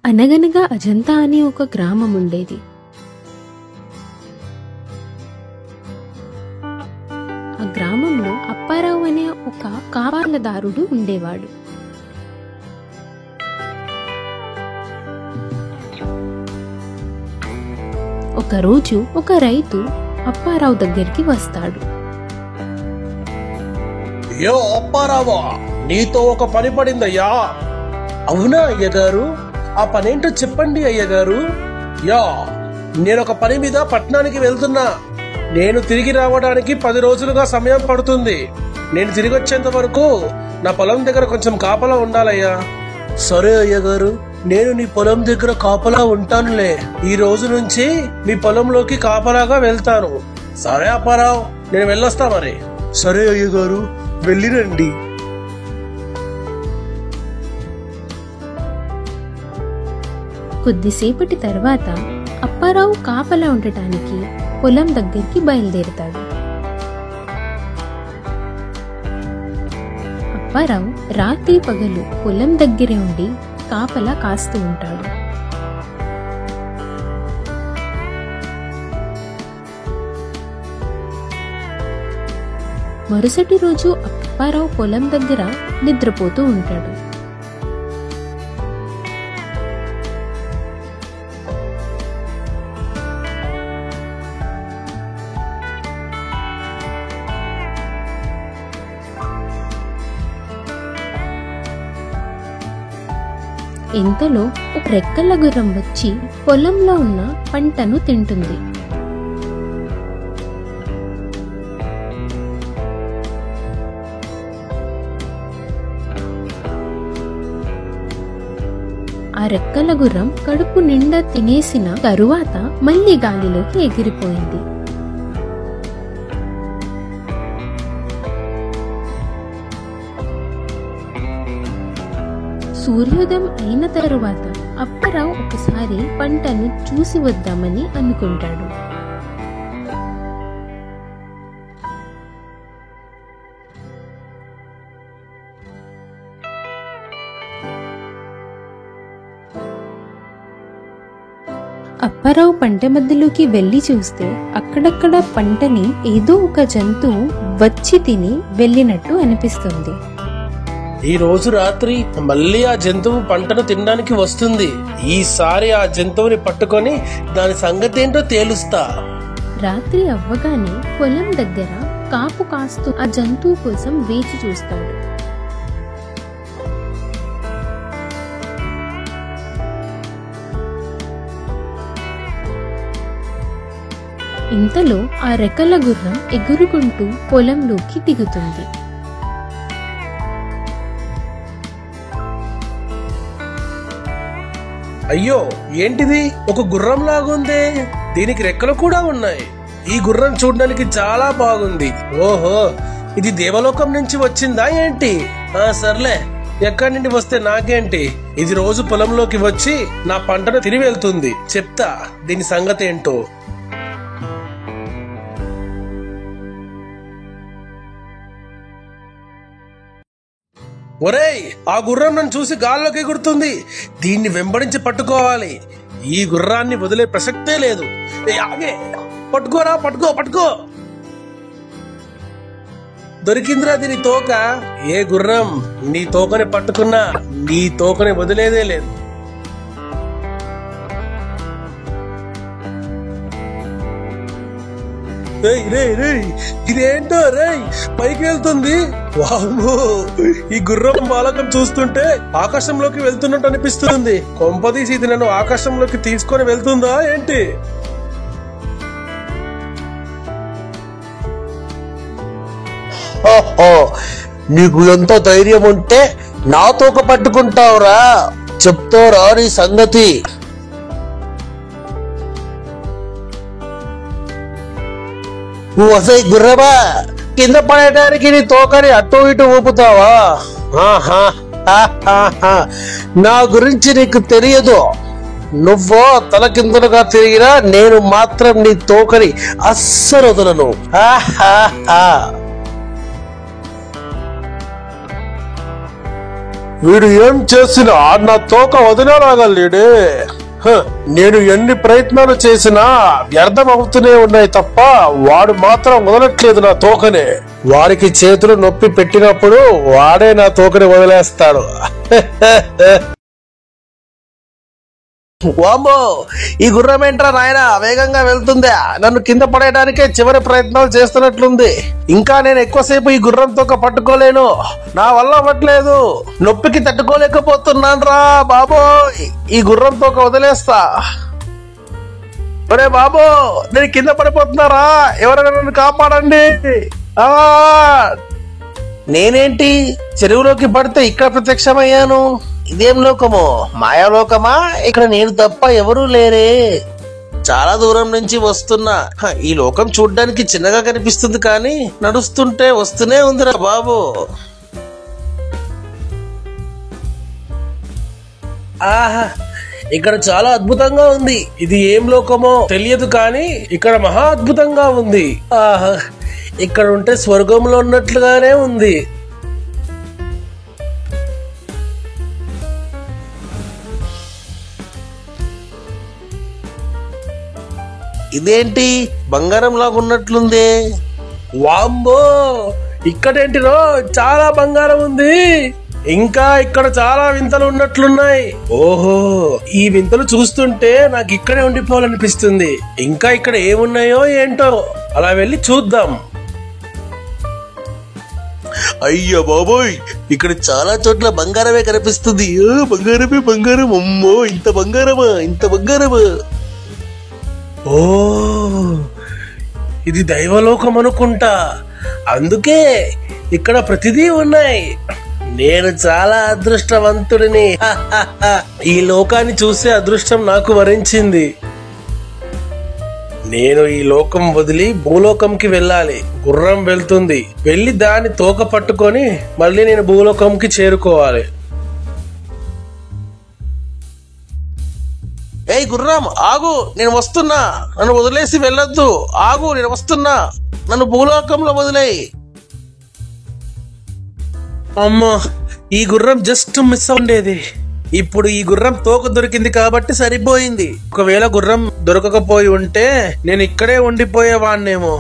అనగనగా అజంతా అని ఒక గ్రామం ఉండేది. ఆ గ్రామంలో అప్పారావు అనే ఒక కాపలాదారుడు ఉండేవాడు. ఒకరోజు ఒక రైతు అప్పారావు దగ్గరికి వస్తాడు. యో అప్పారావా, నీతో ఒక పని పడిందయ్యా. అవునా అయ్యగారు? ఆ పనేంటో చెప్పండి అయ్యగారు. యా, నేనొక పని మీద పట్టణానికి వెళ్తున్నా. నేను తిరిగి రావడానికి 10 రోజులుగా సమయం పడుతుంది. నేను తిరిగి వచ్చేంత వరకు నా పొలం దగ్గర కొంచెం కాపలా ఉండాలయ్యా. సరే అయ్యగారు, నేను నీ పొలం దగ్గర కాపలా ఉంటానులే. ఈ రోజు నుంచి మీ పొలంలోకి కాపలాగా వెళ్తాను. సరే అప్పారావు, నేను వెళ్ళొస్తా మరి. సరే అయ్యగారు, వెళ్ళిరండి. కొద్దిసేపటి తర్వాత అప్పారావు కాపలా ఉండటానికి పొలం దగ్గరికి బయలుదేరుతాడు. అప్పారావు రాత్రి పగలు పొలం దగ్గరే ఉండి కాపలా కాస్తూ ఉంటాడు. మరుసటి రోజు అప్పారావు పొలం దగ్గర నిద్రపోతూ ఉంటాడు. ఇంతలో ఒక రెక్కల గుర్రం వచ్చి పొలంలో ఉన్న పంటను తింటుంది. ఆ రెక్కల గుర్రం కడుపు నిండా తినేసిన తరువాత మళ్లీ గాలిలోకి ఎగిరిపోయింది. సూర్యోదయం అయిన తరువాత అప్పారావు ఒకసారి పంటను చూసి వద్దామని అనుకుంటాడు. అప్పారావు పంట మధ్యలోకి వెళ్లి చూస్తే అక్కడక్కడ పంటని ఏదో ఒక జంతువు వచ్చి తిని వెళ్ళినట్టు అనిపిస్తుంది. ఈ రోజు రాత్రి మళ్ళీ ఆ జంతువు పంటను తినడానికి వస్తుంది. ఈసారి ఆ జంతువుని పట్టుకొని దాని సంగతి ఏంటో తేలుస్తా. రాత్రి అవ్వగానే పొలం దగ్గర కాపు కాస్తూ ఆ జంతువు కోసం వేచి చూస్తాడు. ఇంతలో ఆ రెక్కల గుర్రం ఎగురుకుంటూ పొలంలోకి దిగుతుంది. అయ్యో, ఏంటిది? ఒక గుర్రం లాగుందే. దీనికి రెక్కలు కూడా ఉన్నాయి. ఈ గుర్రం చూడడానికి చాలా బాగుంది. ఓహో, ఇది దేవలోకం నుంచి వచ్చిందా ఏంటి? సర్లే, ఎక్కడి నుండి వస్తే నాకేంటి? ఇది రోజు పొలంలోకి వచ్చి నా పంటను తిని వెళ్తుంది. చెప్తా దీని సంగతి ఏంటో. ఒరేయ్, ఆ గుర్రం నన్ను చూసి గాల్లోకి ఎగురుతుంది. దీన్ని వెంబడించి పట్టుకోవాలి. ఈ గుర్రాన్ని వదిలే ప్రసక్తే లేదు. పట్టుకోరా, పట్టుకో. దొరికిందిరా దీని తోక. ఏ గుర్రం నీ తోకని పట్టుకున్నా నీ తోకని వదిలేదే లేదు. ఇదేంటో రేయ్, పైకి వెళ్తుంది. వామ్మో, ఈ గుర్రం బాలకం చూస్తుంటే ఆకాశంలోకి వెళ్తున్నట్టు అనిపిస్తుంది. కొంపదీసి ఇది నన్ను ఆకాశంలోకి తీసుకొని వెళ్తుందా ఏంటి? నీకు ఎంత ధైర్యం ఉంటే నా తోక పట్టుకుంటావురా? చెప్తారా నీ సంగతి? వసై గుర్రమా, కింద పడేయడానికి నీ తోకని అటు ఇటు ఊపుతావా? నా గురించి నీకు తెలియదు. నువ్వు తలకిందులుగా తిరిగినా నేను మాత్రం నీ తోకని అస్సలు వదలను. వీడు ఏం చేసినా నా తోక వదిలేలాగలేడే. నేను ఎన్ని ప్రయత్నాలు చేసినా వ్యర్థం అవుతూనే ఉన్నాయి తప్ప వాడు మాత్రం వదలట్లేదు నా తోకనే. వాడికి చేతులు నొప్పి పెట్టినప్పుడు వాడే నా తోకని వదిలేస్తాడు. వామ్మో, ఈ గుర్రం ఏంట్రా నాయన వేగంగా వెళ్తుందా? నన్ను కింద పడేయడానికే చివరి ప్రయత్నాలు చేస్తున్నట్లుంది. ఇంకా నేను ఎక్కువసేపు ఈ గుర్రం తోక పట్టుకోలేను, నా వల్ల అవ్వట్లేదు. నొప్పికి తట్టుకోలేకపోతున్నాను రా బాబోయ్. ఈ గుర్రం తోక వదిలేస్తా. ఒరే బాబో, నేను కింద పడిపోతున్నారా? ఎవరైనా నన్ను కాపాడండి. నేనేంటి చెరువులోకి పడితే ఇక్కడ ప్రత్యక్షమయ్యాను? ఇదేం లోకమో, మాయాలోకమా? ఇక్కడ నేను తప్ప ఎవరూ లేరే. చాలా దూరం నుంచి వస్తున్నా. ఈ లోకం చూడ్డానికి చిన్నగా కనిపిస్తుంది కానీ నడుస్తుంటే వస్తూనే ఉందిరా బాబు. ఆహా, ఇక్కడ చాలా అద్భుతంగా ఉంది. ఇది ఏం లోకమో తెలియదు కానీ ఇక్కడ మహా అద్భుతంగా ఉంది. ఆహా, ఇక్కడ ఉంటే స్వర్గంలో ఉన్నట్లుగానే ఉంది. ఇదేంటి బంగారం లాగా ఉన్నట్లుంది? వామ్మో, ఇక్కడేంటిరో చాలా బంగారం ఉంది. ఇంకా ఇక్కడ చాలా వింతలు ఉన్నట్లున్నాయి. ఓహో, ఈ వింతలు చూస్తుంటే నాకు ఇక్కడే ఉండిపోవాలనిపిస్తుంది. ఇంకా ఇక్కడ ఏమున్నాయో ఏంటో, అలా వెళ్ళి చూద్దాం. అయ్యో బాబోయ్, ఇక్కడ చాలా చోట్ల బంగారమే కనిపిస్తుంది. బంగారమే బంగారం. అమ్మో, ఇంత బంగారమా, ఇంత బంగారమా. ఓ, ఇది దైవలోకం అనుకుంటా. అందుకే ఇక్కడ ప్రతిదీ ఉన్నాయి. నేను చాలా అదృష్టవంతుడిని. ఈ లోకాన్ని చూసే అదృష్టం నాకు వరించింది. నేను ఈ లోకం వదిలి భూలోకంకి వెళ్ళాలి. గుర్రం వెళ్తుంది. వెళ్ళి దాని తోక పట్టుకొని మళ్ళీ నేను భూలోకంకి చేరుకోవాలి. ఏయ్ గుర్రం, ఆగు, నేను వస్తున్నా. నన్ను వదిలేసి వెళ్ళొద్దు. ఆగు, నేను వస్తున్నా. నన్ను భూలోకంలో వదిలేయి. అమ్మా, ఈ గుర్రం జస్ట్ మిస్ ఉండేది. ఇప్పుడు ఈ గుర్రం తోక దొరికింది కాబట్టి సరిపోయింది. ఒకవేళ గుర్రం దొరకకపోయి ఉంటే నేను ఇక్కడే ఉండిపోయేవాణ్ణేమో.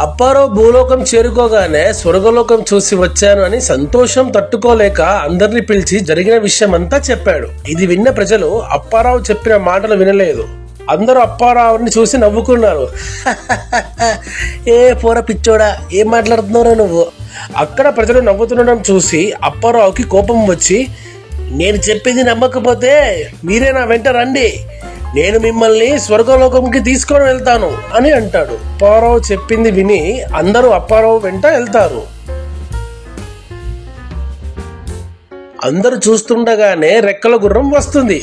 అప్పారావు భూలోకం చేరుకోగానే స్వర్గలోకం చూసి వచ్చాను అని సంతోషం తట్టుకోలేక అందరిని పిలిచి జరిగిన విషయం అంతా చెప్పాడు. ఇది విన్న ప్రజలు అప్పారావు చెప్పిన మాటలు వినలేదు. అందరూ అప్పారావుని చూసి నవ్వుకున్నారు. ఏ పోర పిచ్చోడా, ఏం మాట్లాడుతున్నారో నువ్వు? అక్కడ ప్రజలు నవ్వుతుండడం చూసి అప్పారావుకి కోపం వచ్చి, నేను చెప్పింది నమ్మకపోతే మీరే నా వెంట రండి, నేను మిమ్మల్ని స్వర్గలోకంకి తీసుకొని వెళ్తాను అని అంటాడు. అప్పారావు చెప్పింది విని అందరూ అప్పారావు వెంట వెళ్తారు. అందరూ చూస్తుండగానే రెక్కల గుర్రం వస్తుంది.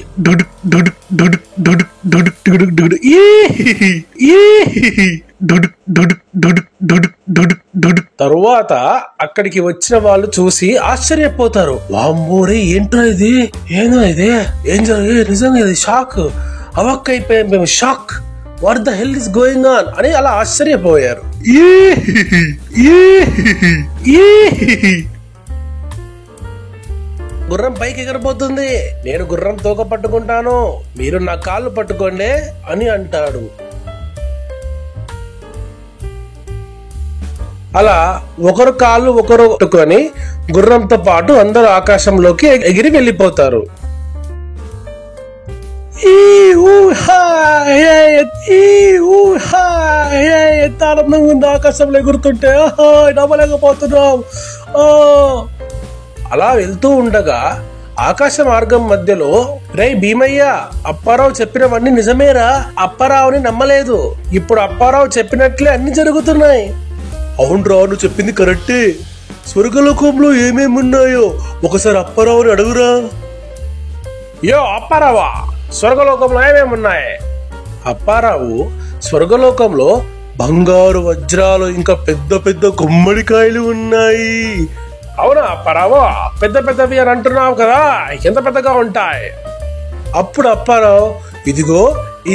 తరువాత అక్కడికి వచ్చిన వాళ్ళు చూసి ఆశ్చర్యపోతారు. వామ్మోరే, ఏంట్రా ఇది? ఏదో ఇది ఏం జరిగింది? నిజంగా ఇది షాక్. అవక్కైపోయాం మేము. Shock. What the hell is going on అని అలా ఆశ్చర్యపోయారు. గుర్రం పైకి ఎగరబోతుంది. నేను గుర్రం తోక పట్టుకుంటాను, మీరు నా కాళ్ళు పట్టుకోండి అని అంటాడు. అలా ఒకరు కాళ్ళు ఒకరు పట్టుకొని గుర్రంతో పాటు అందరూ ఆకాశంలోకి ఎగిరి వెళ్ళిపోతారు. ఎంత ఆనందంగా ఉంది ఆకాశంలో ఎగురుతుంటే. నమ్మలేకపోతున్నాం. అలా వెళ్తూ ఉండగా ఆకాశ మార్గం మధ్యలో, రే భీమయ్య, అప్పారావు చెప్పినవన్నీ నిజమేరా? అప్పారావుని నమ్మలేదు. ఇప్పుడు అప్పారావు చెప్పినట్లే అన్ని జరుగుతున్నాయి. అవునరా, నువ్వు చెప్పింది కరెక్టే. స్వర్గలోకంలో ఏమేమి ఉన్నాయో ఒకసారి అప్పారావుని అడుగురా. యో అప్పారావా, స్వర్గలోకంలో ఏమేమున్నాయి? అప్పారావు, స్వర్గలోకంలో బంగారు వజ్రాలు ఇంకా పెద్ద పెద్ద గుమ్మడికాయలు ఉన్నాయి. అవునా అప్పారావు? పెద్ద పెద్దవి అని అంటున్నావు కదా, ఎంత పెద్దగా ఉంటాయి? అప్పుడు అప్పారావు, ఇదిగో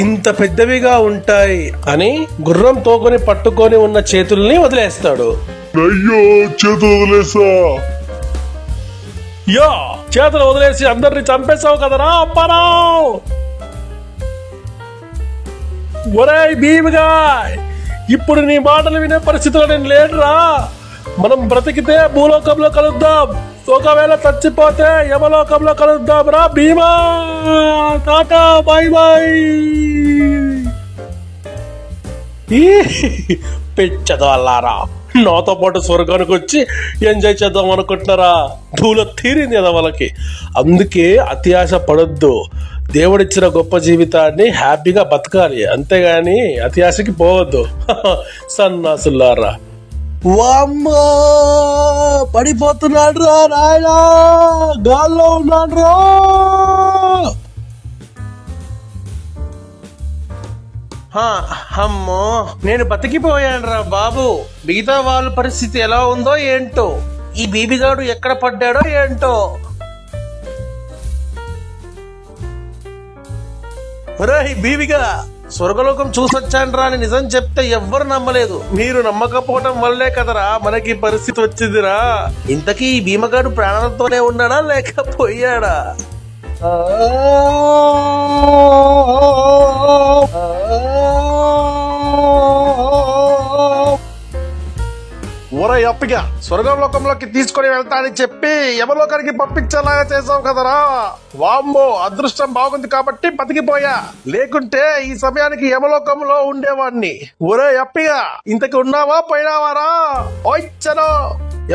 ఇంత పెద్దవిగా ఉంటాయి అని గుర్రం తోకని పట్టుకొని ఉన్న చేతుల్ని వదిలేస్తాడు. అయ్యో చేతులు వదిలేసా. యా చేతులు వదిలేసి అందరిని చంపేశావు కదరా అప్పారావు. ఒరేయ్ భీమిగా, ఇప్పుడు నీ మాటలు వినే పరిస్థితిలో నేను లేనురా. మనం బ్రతికితే భూలోకంలో కలుద్దాం, ఒకవేళ చచ్చిపోతే యమలోకంలో కలుద్దాం రా భీమా. Tata bye bye. పెచ్చదల్లారా, నాతో పాటు స్వర్గానికి వచ్చి ఎంజాయ్ చేద్దాం అనుకుంటున్నారా? ధూళ తీరింది కదా వాళ్ళకి. అందుకే అతి ఆశ పడొద్దు. దేవుడిచ్చిన గొప్ప జీవితాన్ని హ్యాపీగా బతకాలి, అంతేగాని అతి ఆశకి పోవద్దు. సన్నాసులారా. వామ్మా, పడిపోతున్నాడు రా నాయనా, గాల్లో ఉన్నాడు రా. అమ్మో, నేను బతికిపోయాను రా బాబు. మిగతా వాళ్ళ పరిస్థితి ఎలా ఉందో ఏంటో, ఈ బీబీగాడు ఎక్కడ పడ్డాడో ఏంటో. ఒరేయ్ బీబీగా, స్వర్గలోకం చూసొచ్చాను రా అని నిజం చెప్తే ఎవ్వరు నమ్మలేదు. మీరు నమ్మకపోవటం వల్లే కదరా మనకి పరిస్థితి వచ్చిందిరా. ఇంతకీ ఈ భీమగాడు ప్రాణాలతోనే ఉన్నాడా లేక పోయాడా? ఊరై అప్పిగా, స్వర్గలోకంలోకి తీసుకుని వెళ్తానని చెప్పి యమలోకానికి పంపించేలాగా చేసావు కదరా. వామ్మో, అదృష్టం బాగుంది కాబట్టి బతికిపోయా, లేకుంటే ఈ సమయానికి యమలోకంలో ఉండేవాడిని. ఊరే అప్పిగా, ఇంతకి ఉన్నావా పోయినావారా? ఓయ్చలో,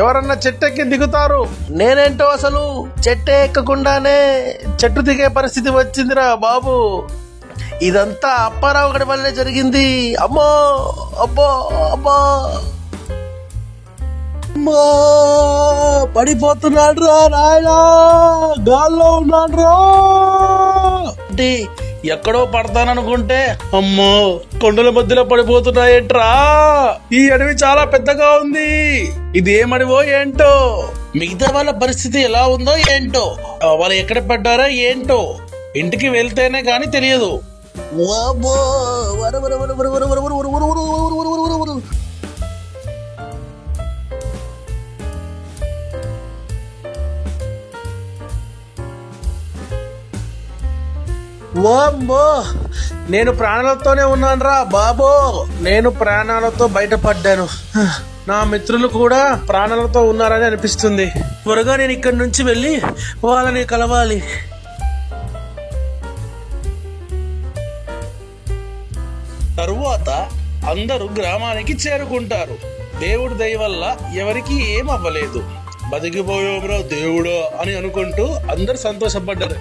ఎవరన్నా చెట్టెక్కి దిగుతారు, నేనేంటో అసలు చెట్టే ఎక్కకుండానే చెట్టు దిగే పరిస్థితి వచ్చిందిరా బాబు. ఇదంతా అప్పారావు గడి వల్లే జరిగింది. అమ్మో, అబ్బో, అబ్బో, పడిపోతున్నాడు రా నాయనా, గాల్లో ఉన్నాడు రా. ఎక్కడో పడతాననుకుంటే అమ్మో, కొండల మధ్యలో పడిపోతున్నాయేంట్రా. ఈ అడవి చాలా పెద్దగా ఉంది, ఇది ఏమడివో ఏంటో. మిగతా వాళ్ళ పరిస్థితి ఎలా ఉందో ఏంటో, వాళ్ళు ఎక్కడ పడ్డారో ఏంటో, ఇంటికి వెళ్తేనే గాని తెలియదు. వామ్మో, నేను ప్రాణాలతోనే ఉన్నాను రా బాబో. నేను ప్రాణాలతో బయటపడ్డాను. నా మిత్రులు కూడా ప్రాణాలతో ఉన్నారని అనిపిస్తుంది. త్వరగా నేను ఇక్కడి నుంచి వెళ్ళి వాళ్ళని కలవాలి. తరువాత అందరూ గ్రామానికి చేరుకుంటారు. దేవుడి దయ వల్ల ఎవరికి ఏం అవ్వలేదు. బతికిపోయావురా దేవుడా అని అనుకుంటూ అందరు సంతోషపడ్డారు.